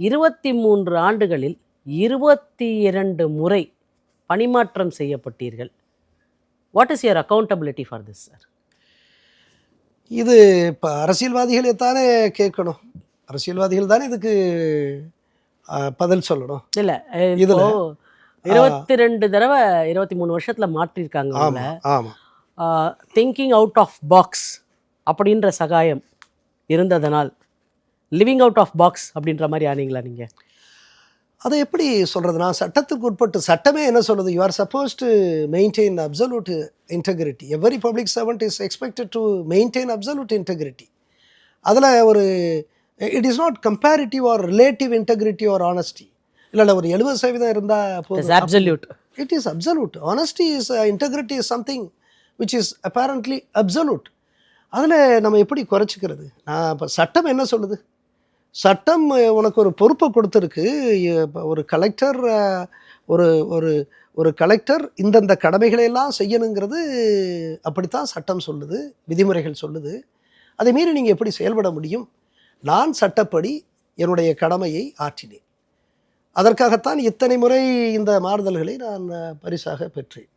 23 ஆண்டுகளில் 22 முறை பணிமாற்றம் செய்யப்பட்டீர்கள். What is your accountability for this sir? இது இப்போ அரசியல்வாதிகளே தானே கேட்கணும். அரசியல்வாதிகள் தானே இதுக்கு பதில் சொல்லணும். இல்லை, இதில் 22 தடவை 23 வருஷத்தில் மாற்றிருக்காங்க. ஆமாம். திங்கிங் அவுட் ஆஃப் பாக்ஸ் அப்படின்ற சகாயம் இருந்ததனால் லிவிங் அவுட் ஆஃப் பாக்ஸ் அப்படின்ற மாதிரி ஆனீங்களா நீங்கள்? அதை எப்படி சொல்கிறதுனா, சட்டத்துக்கு உட்பட்டு சட்டமே என்ன சொல்லுது? You are suppose to maintain absolute integrity. Every public servant is expected to maintain absolute integrity. அதில் ஒரு it is not comparative or relative integrity or honesty. இல்லை ஒரு 70% இருந்தால் போதும். Absolute. It is absolute. Honesty is integrity is something which is apparently absolute. அதில் நம்ம எப்படி குறைச்சிக்கிறது? நான் இப்போ சட்டம் என்ன சொல்லுது? சட்டம் உனக்கு ஒரு பொறுப்பை கொடுத்துருக்கு. ஒரு கலெக்டர் ஒரு ஒரு ஒரு கலெக்டர் இந்தந்த கடமைகளையெல்லாம் செய்யணுங்கிறது அப்படித்தான் சட்டம் சொல்லுது, விதிமுறைகள் சொல்லுது. அதை மீறி நீங்கள் எப்படி செயல்பட முடியும்? நான் சட்டப்படி என்னுடைய கடமையை ஆற்றினேன். அதற்காகத்தான் இத்தனை முறை இந்த மாறுதல்களை நான் பரிசாக பெற்றேன்.